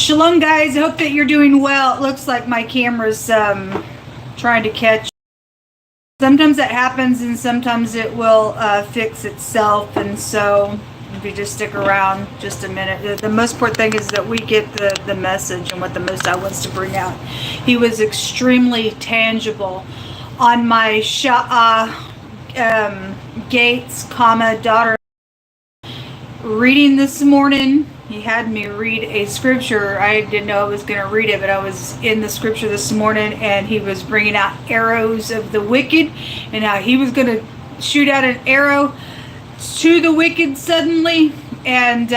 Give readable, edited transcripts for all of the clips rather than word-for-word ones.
Shalom, guys. I hope that you're doing well. It looks like my camera's trying to catch. Sometimes that happens, and sometimes it will fix itself. And so, if you just stick around just a minute, the most important thing is that we get the message and what the Most High wants to bring out. He was extremely tangible on my Gates, daughter reading this morning. He had me read a scripture. I didn't know I was going to read it, but I was in the scripture this morning, and he was bringing out arrows of the wicked, and how he was going to shoot out an arrow to the wicked suddenly, and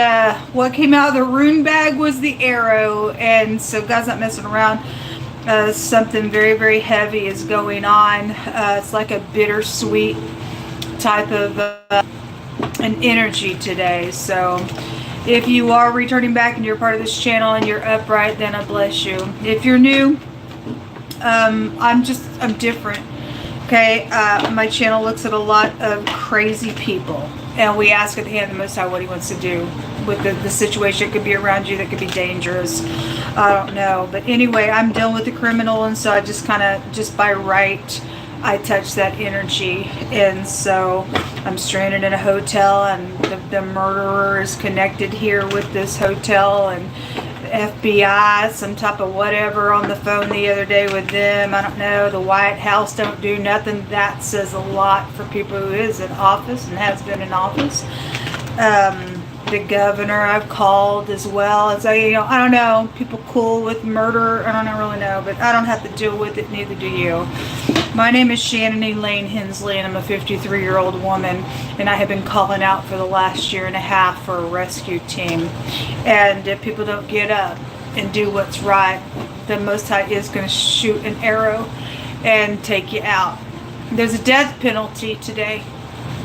what came out of the rune bag was the arrow. And so God's not messing around. Something very, very heavy is going on. It's like a bittersweet type of an energy today. So if you are returning back and you're part of this channel and you're upright, then I bless you. If you're new, I'm different. Okay, my channel looks at a lot of crazy people, and we ask at the hand of the Most High what He wants to do with the situation. It could be around you, that could be dangerous. I don't know, but anyway, I'm dealing with the criminal, and so I just by right, I touch that energy. And so I'm stranded in a hotel, and the murderer is connected here with this hotel, and FBI, some type of whatever, on the phone the other day with them. I don't know. The White House don't do nothing. That says a lot for people who is in office and has been in office. The governor I've called as well. It's like, I don't know. People cool with murder. I don't really know, but I don't have to deal with it. Neither do you. My name is Shannon Hensley, and I'm a 53-year-old woman, and I have been calling out for the last year and a half for a rescue team. And if people don't get up and do what's right, the Most High is going to shoot an arrow and take you out. There's a death penalty today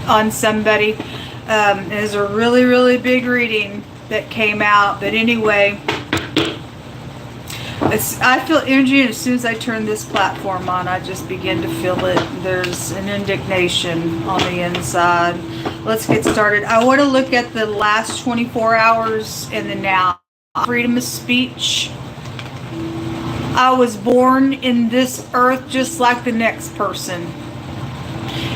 on somebody. There's a really, really big reading that came out. But anyway, I feel energy, and as soon as I turn this platform on, I just begin to feel it. There's an indignation on the inside. Let's get started. I want to look at the last 24 hours and the now. Freedom of speech. I was born in this earth just like the next person.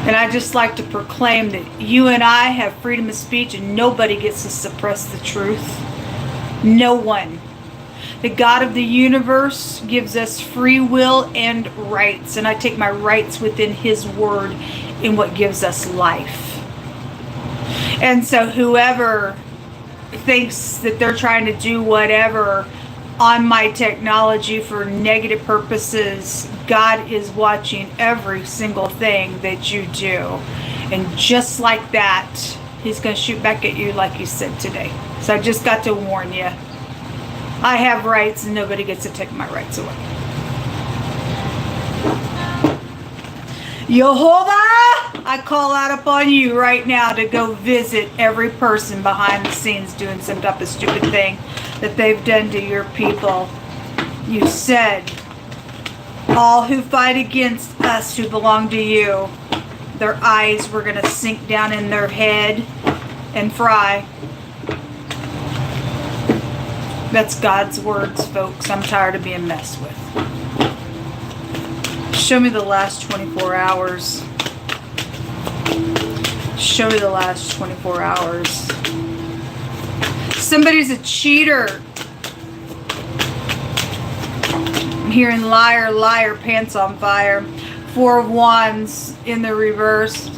And I just like to proclaim that you and I have freedom of speech, and nobody gets to suppress the truth. No one. The God of the universe gives us free will and rights, and I take my rights within His word in what gives us life. And so whoever thinks that they're trying to do whatever on my technology for negative purposes, God is watching every single thing that you do. And just like that, He's going to shoot back at you like He said today. So I just got to warn you. I have rights, and nobody gets to take my rights away. Yehovah, I call out upon you right now to go visit every person behind the scenes doing some type of stupid thing that they've done to your people. You said, all who fight against us who belong to you, their eyes were going to sink down in their head and fry. That's God's words, folks. I'm tired of being messed with. Show me the last 24 hours. Show me the last 24 hours. Somebody's a cheater. I'm hearing liar, liar, pants on fire. 4 of Wands in the reverse.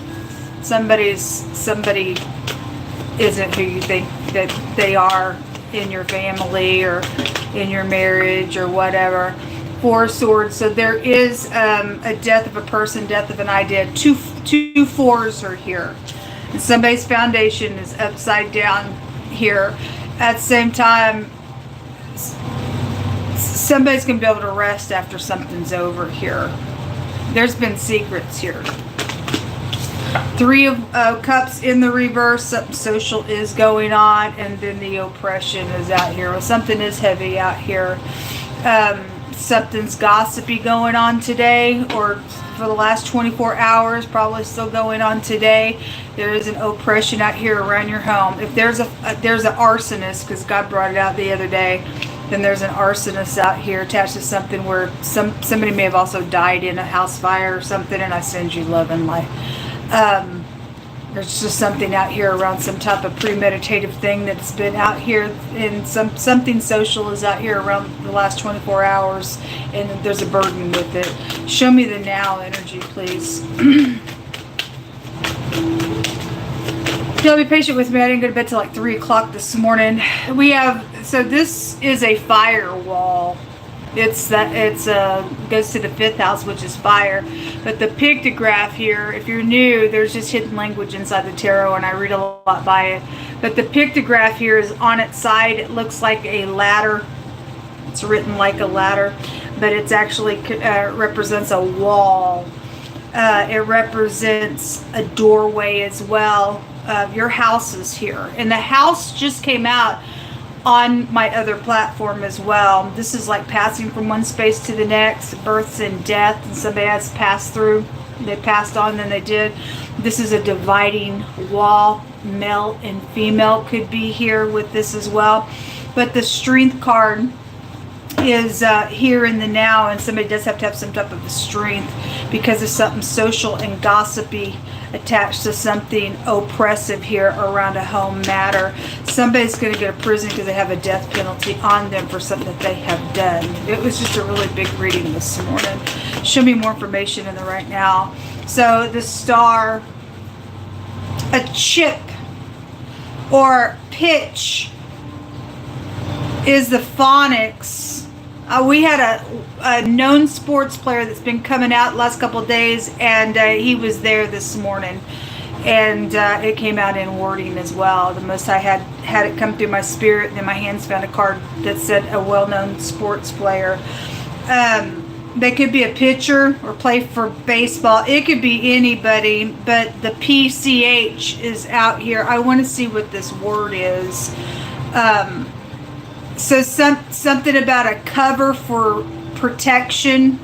Somebody isn't who you think that they are in your family or in your marriage or whatever. 4 of Swords. So there is a death of a person, death of an idea. Two 4s are here. And somebody's foundation is upside down here. At the same time, somebody's going to be able to rest after something's over here. There's been secrets here. 3 of Cups in the reverse. Something social is going on, and then the oppression is out here. Well, something is heavy out here. Something's gossipy going on today, or for the last 24 hours, probably still going on today. There is an oppression out here around your home. If there's an arsonist, because God brought it out the other day, Then there's an arsonist out here attached to something where somebody may have also died in a house fire or something, and I send you love and light. There's just something out here around some type of premeditative thing that's been out here, and something social is out here around the last 24 hours, and there's a burden with it. Show me the now energy, please. Y'all be patient with me. I didn't go to bed till like 3 o'clock this morning. So this is a firewall. Goes to the 5th house, which is fire. But the pictograph here, if you're new, there's just hidden language inside the tarot, and I read a lot by it. But the pictograph here is on its side. It looks like a ladder. It's written like a ladder, but it's actually represents a wall. It represents a doorway as well. Your house is here, and the house just came out on my other platform as well. This is like passing from one space to the next, births and death, and somebody has passed through. They passed on, then they did. This is a dividing wall. Male and female could be here with this as well. But the strength card is here in the now, and somebody does have to have some type of a strength because of something social and gossipy attached to something oppressive here around a home matter. Somebody's going to go to prison because they have a death penalty on them for something that they have done. It was just a really big reading this morning. Show me more information in the right now. So the star, a chip or pitch is the phonics. We had a known sports player that's been coming out the last couple of days, and he was there this morning, and it came out in wording as well. The Most High had it come through my spirit, and then my hands found a card that said a well-known sports player. They could be a pitcher or play for baseball. It could be anybody, but the PCH is out here. I want to see what this word is. So something about a cover for protection.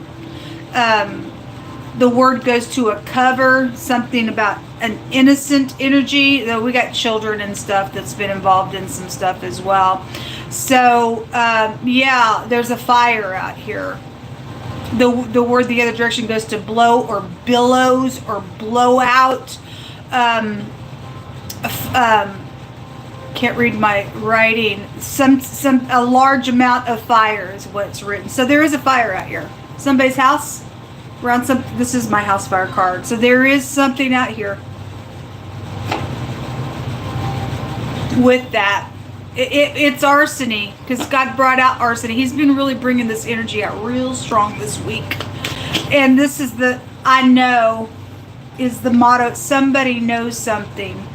The word goes to a cover, something about an innocent energy, though we got children and stuff that's been involved in some stuff as well. So yeah, there's a fire out here. The word the other direction goes to blow or billows or blowout. Can't read my writing. A large amount of fire is what's written. So there is a fire out here. Somebody's house around some. This is my house fire card. So there is something out here with that. It's arsony, because God brought out arsony. He's been really bringing this energy out real strong this week. And this is the I know is the motto. Somebody knows something.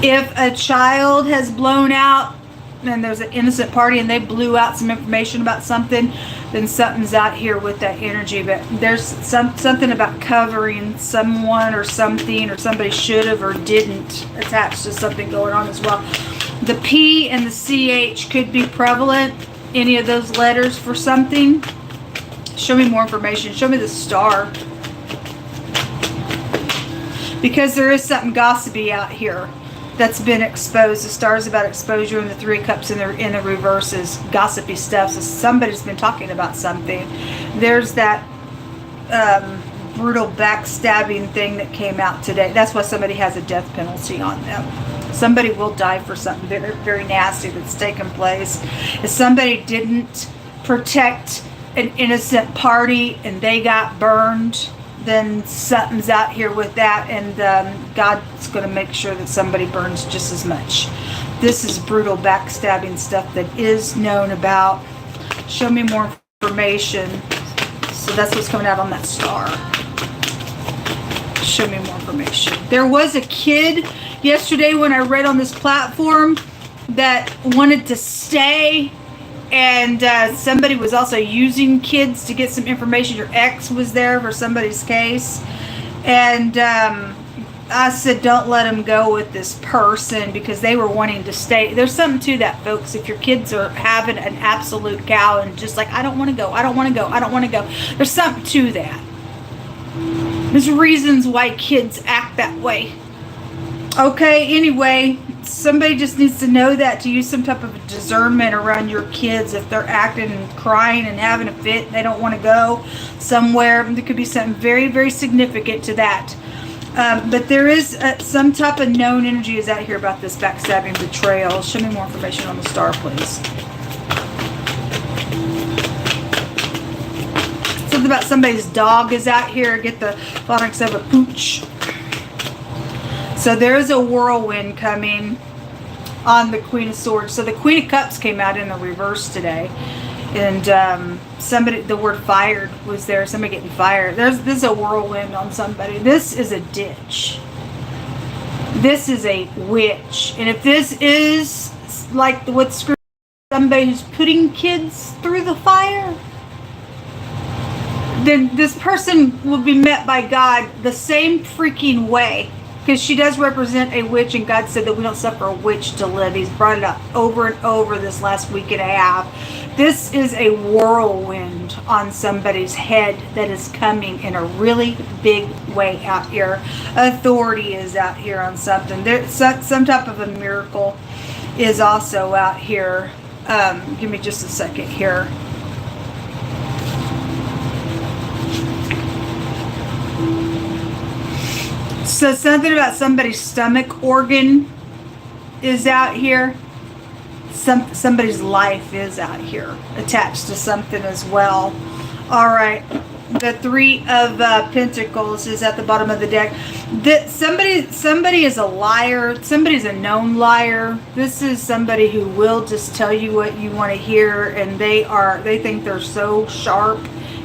If a child has blown out and there's an innocent party and they blew out some information about something, then something's out here with that energy. But there's something about covering someone or something, or somebody should have or didn't attach to something going on as well. The P and the CH could be prevalent, any of those letters for something. Show me more information. Show me the star. Because there is something gossipy out here that's been exposed. The star's about exposure, and the 3 cups in the reverse is gossipy stuff. So somebody's been talking about something. There's that brutal backstabbing thing that came out today. That's why somebody has a death penalty on them. Somebody will die for something very, very nasty that's taken place. If somebody didn't protect an innocent party and they got burned, then something's out here with that, and God's going to make sure that somebody burns just as much. This is brutal backstabbing stuff that is known about. Show me more information. So that's what's coming out on that star. Show me more information. There was a kid yesterday when I read on this platform that wanted to stay, and somebody was also using kids to get some information. Your ex was there for somebody's case, and I said, don't let them go with this person, because they were wanting to stay. There's something to that, folks. If your kids are having an absolute cow and just like, I don't want to go, I don't want to go, I don't want to go, there's something to that. There's reasons why kids act that way. Okay, anyway, somebody just needs to know that, to use some type of discernment around your kids if they're acting and crying and having a fit and they don't want to go somewhere. There could be something very, very significant to that. But there is some type of known energy is out here about this backstabbing betrayal. Show me more information on the star, please. Something about somebody's dog is out here. Get the phonics of a pooch. So there is a whirlwind coming on the Queen of Swords. So the Queen of Cups came out in the reverse today. And somebody, the word fired was there. Somebody getting fired. This is a whirlwind on somebody. This is a ditch. This is a witch. And if this is like what's somebody who's putting kids through the fire, then this person will be met by God the same freaking way. Because she does represent a witch, and God said that we don't suffer a witch to live. He's brought it up over and over this last week and a half. This is a whirlwind on somebody's head that is coming in a really big way out here. Authority is out here on something. There's some type of a miracle is also out here. Give me just a second here. So something about somebody's stomach organ is out here. Somebody's life is out here attached to something as well. All right. The Three of Pentacles is at the bottom of the deck. Somebody is a liar. Somebody's a known liar. This is somebody who will just tell you what you want to hear, and they think they're so sharp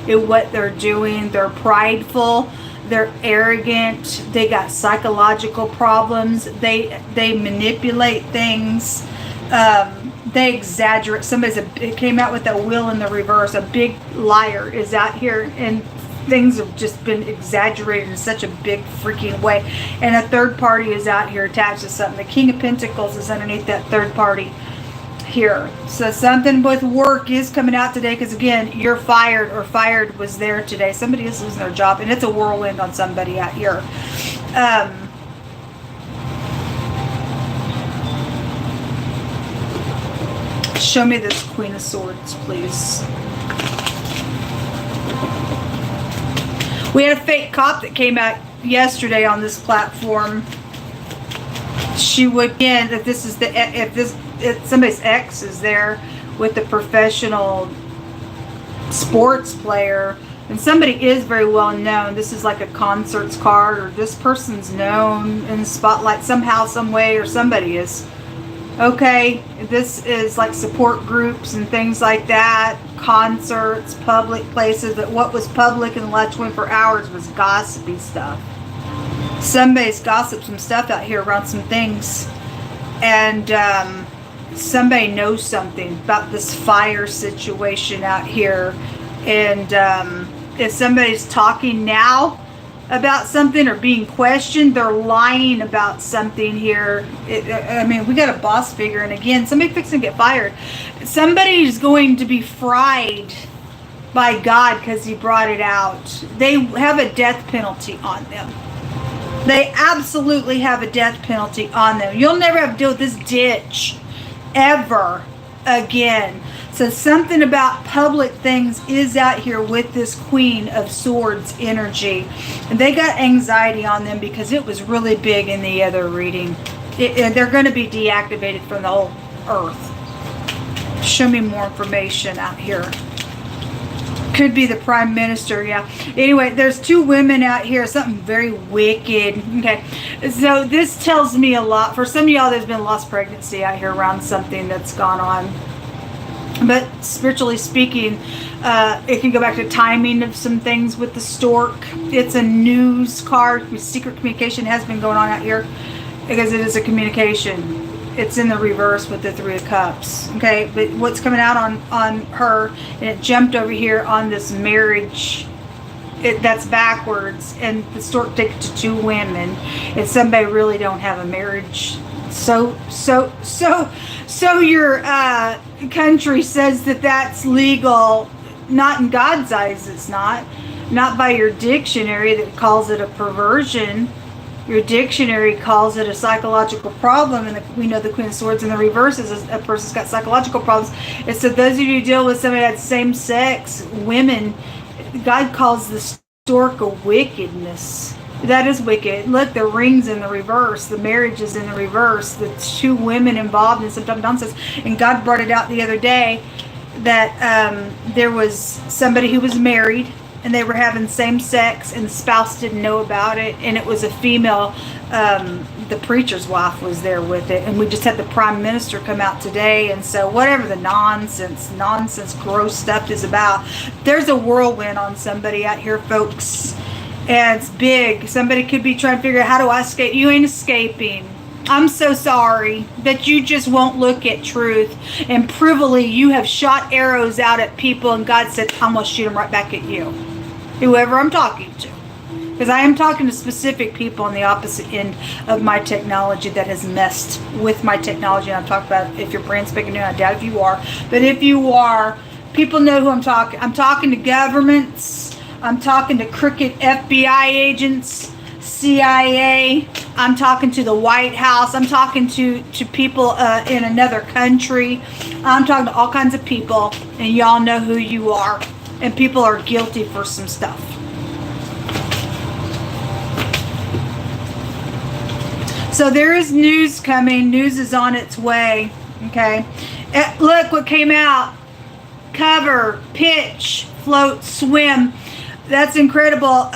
in what they're doing. They're prideful. They're arrogant. They got psychological problems. They manipulate things. They exaggerate. It came out with that wheel in the reverse. A big liar is out here, and things have just been exaggerated in such a big freaking way. And a third party is out here attached to something. The King of Pentacles is underneath that third party here. So something with work is coming out today, because again, you're fired, or fired was there today. Somebody is losing their job, and it's a whirlwind on somebody out here. Show me this Queen of Swords, please. We had a fake cop that came out yesterday on this platform. She would, again, if somebody's ex is there with a professional sports player, and somebody is very well known. This is like a concerts card, or this person's known in the spotlight somehow, some way, or somebody is. Okay, this is like support groups and things like that, concerts, public places. But what was public in the last 24 hours was gossipy stuff. Somebody's gossiped some stuff out here around some things, and somebody knows something about this fire situation out here. And if somebody's talking now about something or being questioned, they're lying about something here. I mean, we got a boss figure, and again, somebody fixing to get fired. Somebody's going to be fried by God because he brought it out. They have a death penalty on them. They absolutely have a death penalty on them. You'll never have to deal with this ditch ever again. So something about public things is out here with this Queen of Swords energy. And they got anxiety on them because it was really big in the other reading. They're going to be deactivated from the whole earth. Show me more information out here. Could be the Prime Minister, yeah. Anyway, there's two women out here, something very wicked. Okay, so this tells me a lot. For some of y'all, there's been lost pregnancy out here around something that's gone on. But spiritually speaking, it can go back to timing of some things with the stork. It's a news card. Secret communication has been going on out here because it is a communication. It's in the reverse with the Three of Cups. Okay, but what's coming out on her, and it jumped over here on this marriage. That's backwards, and the stork takes it to two women, and somebody really don't have a marriage. So your country says that that's legal. Not in God's eyes, it's not. Not by your dictionary that calls it a perversion. Your dictionary calls it a psychological problem, and we know the Queen of Swords in the reverse is a person's got psychological problems. It's that those of you who deal with somebody that same-sex women, God calls the stork a wickedness. That is wicked. Look, the ring's in the reverse. The marriage is in the reverse. The two women involved in some type of nonsense. And God brought it out the other day that there was somebody who was married and they were having same sex and the spouse didn't know about it. And it was a female, the preacher's wife was there with it. And we just had the prime minister come out today. And so whatever the nonsense, gross stuff is about, there's a whirlwind on somebody out here, folks. And it's big. Somebody could be trying to figure out, how do I escape? You ain't escaping. I'm so sorry that you just won't look at truth. And privily, you have shot arrows out at people, and God said, I'm going to shoot them right back at you. Whoever I'm talking to. Because I am talking to specific people on the opposite end of my technology that has messed with my technology. And I'm talking about if you're brand spanking new. I doubt if you are. But if you are, people know who I'm talking. I'm talking to governments. I'm talking to crooked FBI agents, CIA. I'm talking to the White House. I'm talking to people in another country. I'm talking to all kinds of people, and y'all know who you are. And people are guilty for some stuff. So there is news coming. News is on its way. Okay. Look what came out. Cover, pitch, float, swim. That's incredible.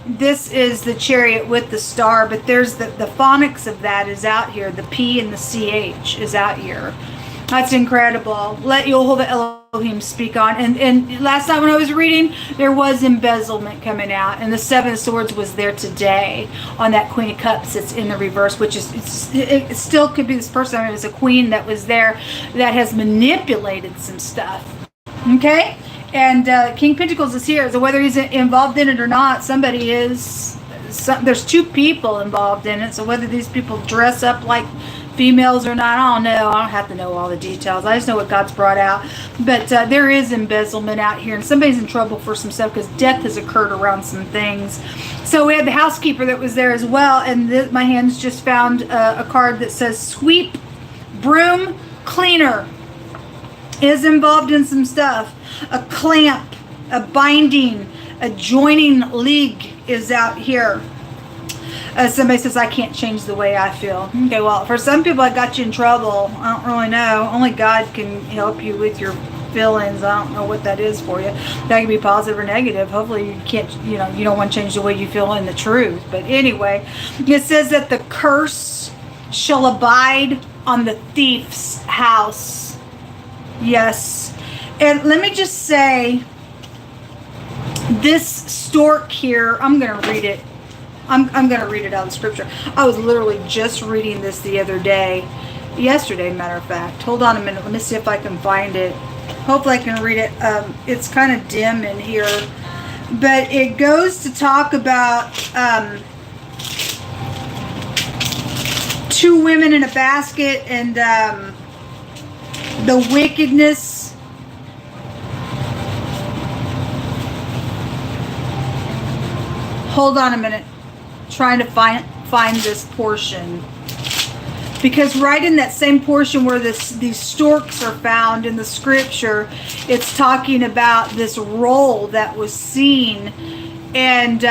This is the chariot with the star, but there's the phonics of that is out here. The P and the CH is out here. That's incredible. Let Yehovah Elohim speak on. And last night when I was reading, there was embezzlement coming out, and the Seven of Swords was there today on that Queen of Cups that's in the reverse, which is it still could be this person. I mean, it was a queen that was there that has manipulated some stuff. Okay. And King Pentacles is here. So whether he's involved in it or not, somebody is. There's two people involved in it. So whether these people dress up like females or not, I don't know. I don't have to know all the details. I just know what God's brought out. But there is embezzlement out here. And somebody's in trouble for some stuff because death has occurred around some things. So we had the housekeeper that was there as well. And my hands just found a card that says sweep, broom, cleaner. Is involved in some stuff. A clamp, a binding, a joining league is out here. Somebody says, I can't change the way I feel. Okay, well, for some people, I got you in trouble. I don't really know. Only God can help you with your feelings. I don't know what that is for you. That can be positive or negative. Hopefully, you can't, you don't want to change the way you feel in the truth. But anyway, it says that the curse shall abide on the thief's house. Yes. And let me just say, this stork here, I'm going to read it. I'm going to read it out of the scripture. I was literally just reading this the other day. Yesterday, matter of fact. Hold on a minute. Let me see if I can find it. Hopefully I can read it. It's kind of dim in here. But it goes to talk about two women in a basket and the wickedness. Hold on a minute. Trying to find this portion. Because right in that same portion where these storks are found in the scripture, it's talking about this roll that was seen. And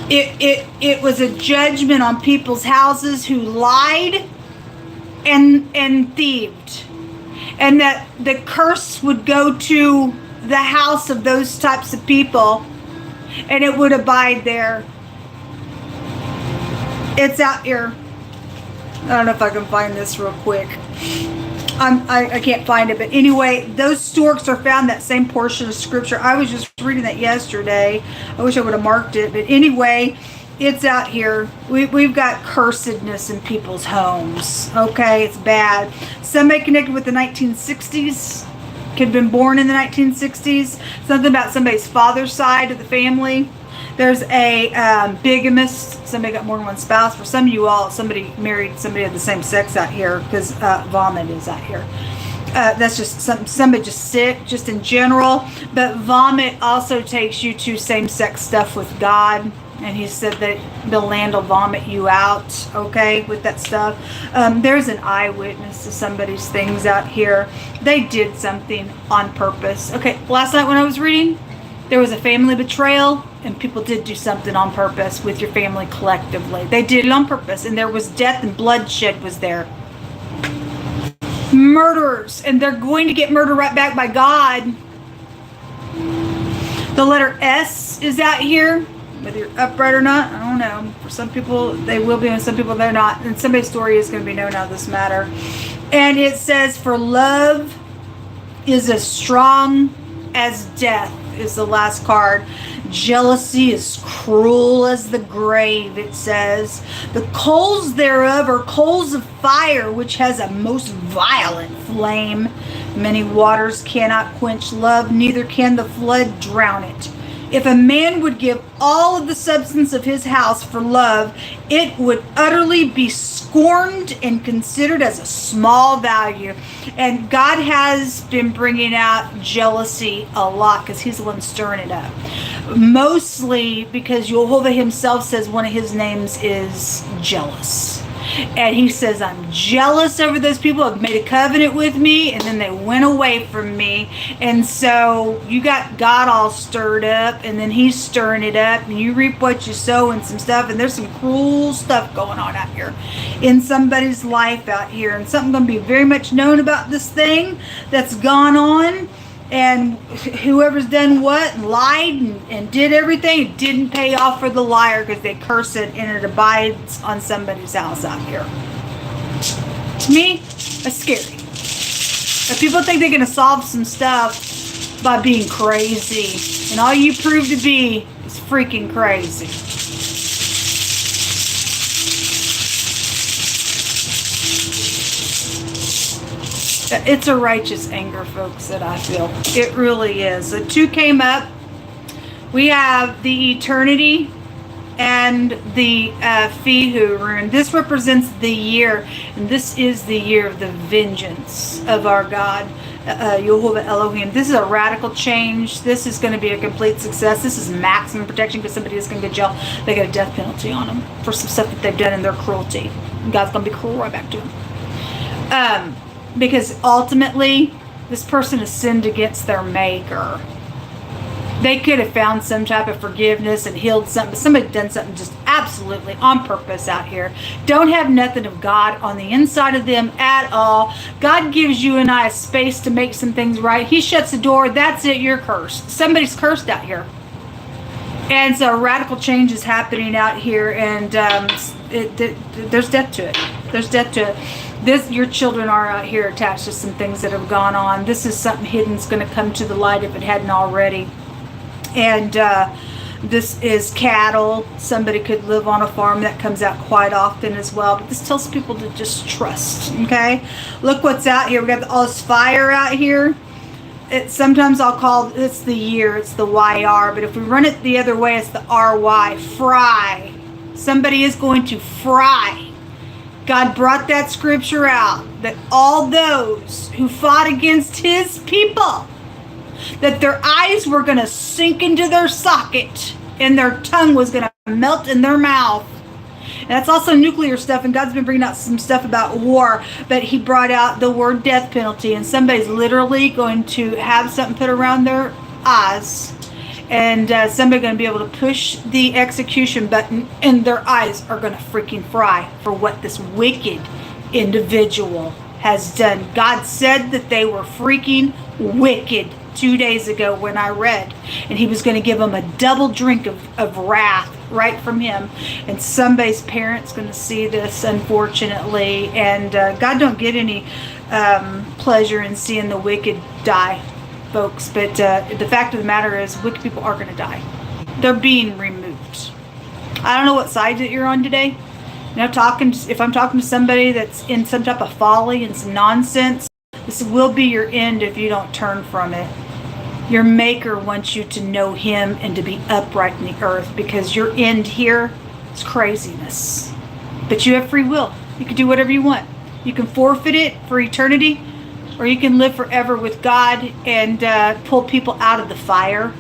it was a judgment on people's houses who lied and thieved, and that the curse would go to the house of those types of people and it would abide there. It's out here. I don't know if I can find this real quick. I can't find it, but anyway, those storks are found that same portion of scripture. I was just reading that yesterday. I wish I would have marked it, but anyway, it's out here. We've got cursedness in people's homes. Okay, it's bad. Somebody connected with the 1960s, could have been born in the 1960s. Something about somebody's father's side of the family. There's a bigamist. Somebody got more than one spouse. For some of you all, somebody married somebody of the same sex out here, because vomit is out here. That's just somebody just sick, just in general. But vomit also takes you to same-sex stuff with God. And he said that the land will vomit you out, okay, with that stuff. There's an eyewitness to somebody's things out here. They did something on purpose. Okay, last night when I was reading, there was a family betrayal, and people did do something on purpose with your family collectively. They did it on purpose, and there was death and bloodshed was there. Murderers, and they're going to get murdered right back by God. The letter S is out here. Whether you're upright or not, I don't know. For some people, they will be, and some people, they're not. And somebody's story is going to be known out of this matter. And it says, for love is as strong as death, is the last card. Jealousy is cruel as the grave, it says. The coals thereof are coals of fire, which has a most violent flame. Many waters cannot quench love, neither can the flood drown it. If a man would give all of the substance of his house for love, it would utterly be scorned and considered as a small value. And God has been bringing out jealousy a lot because he's the one stirring it up. Mostly because Jehovah himself says one of his names is jealous. And he says, I'm jealous over those people who have made a covenant with me, and then they went away from me. And so you got God all stirred up, and then he's stirring it up, and you reap what you sow and some stuff. And there's some cruel stuff going on out here in somebody's life out here. And something going to be very much known about this thing that's gone on. And whoever's done what and lied and did everything, it didn't pay off for the liar because they curse it and it abides on somebody's house out here. To me, that's scary. If people think they're going to solve some stuff by being crazy, and all you prove to be is freaking crazy. It's a righteous anger, folks, that I feel. It really is. The two came up. We have the eternity and the Fihu rune. This represents the year, and this is the year of the vengeance of our God, Yehovah Elohim. This is a radical change. This is going to be a complete success. This is maximum protection because somebody is going to get jail. They get a death penalty on them for some stuff that they've done in their cruelty. And God's going to be cruel right back to them. Because ultimately, this person has sinned against their maker. They could have found some type of forgiveness and healed something, but somebody done something just absolutely on purpose out here. Don't have nothing of God on the inside of them at all. God gives you and I a space to make some things right. He shuts the door. That's it. You're cursed. Somebody's cursed out here. And so radical change is happening out here, and there's death to it. There's death to it. Your children are out here attached to some things that have gone on. This is something hidden that's going to come to the light if it hadn't already. And this is cattle. Somebody could live on a farm. That comes out quite often as well. But this tells people to just trust, okay? Look what's out here. We got all this fire out here. Sometimes I'll call it's the year, it's the YR, but if we run it the other way, it's the RY, fry. Somebody is going to fry. God brought that scripture out, that all those who fought against his people, that their eyes were going to sink into their socket and their tongue was going to melt in their mouth. And that's also nuclear stuff, and God's been bringing out some stuff about war, but he brought out the word death penalty, and somebody's literally going to have something put around their eyes, and somebody's going to be able to push the execution button, and their eyes are going to freaking fry for what this wicked individual has done. God said that they were freaking wicked 2 days ago when I read, and he was going to give them a double drink of wrath right from him. And somebody's parents going to see this, unfortunately, and God don't get any pleasure in seeing the wicked die, folks, but the fact of the matter is wicked people are going to die. They're being removed. I don't know what side that you're on today. You know, if I'm talking to somebody that's in some type of folly and some nonsense, this will be your end if you don't turn from it. Your maker wants you to know him and to be upright in the earth, because your end here is craziness. But you have free will. You can do whatever you want. You can forfeit it for eternity, or you can live forever with God and pull people out of the fire,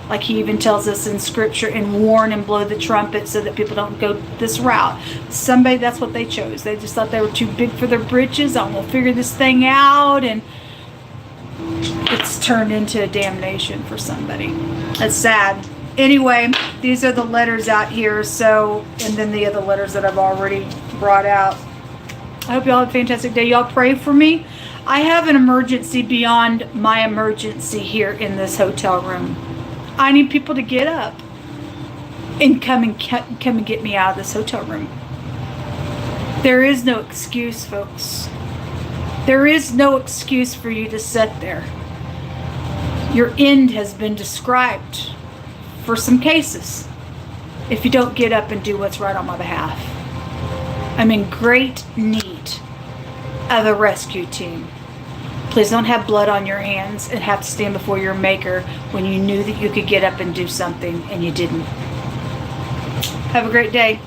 like he even tells us in scripture, and warn and blow the trumpet so that people don't go this route. Somebody, that's what they chose. They just thought they were too big for their britches. I'm going to figure this thing out, and it's turned into a damnation for somebody. That's sad. Anyway, these are the letters out here. So, and then the other letters that I've already brought out. I hope y'all have a fantastic day. Y'all pray for me. I have an emergency beyond my emergency here in this hotel room. I need people to get up and come and get me out of this hotel room. There is no excuse, folks. There is no excuse for you to sit there. Your end has been described for some cases if you don't get up and do what's right on my behalf. I'm in great need of a rescue team. Please don't have blood on your hands and have to stand before your maker when you knew that you could get up and do something and you didn't. Have a great day.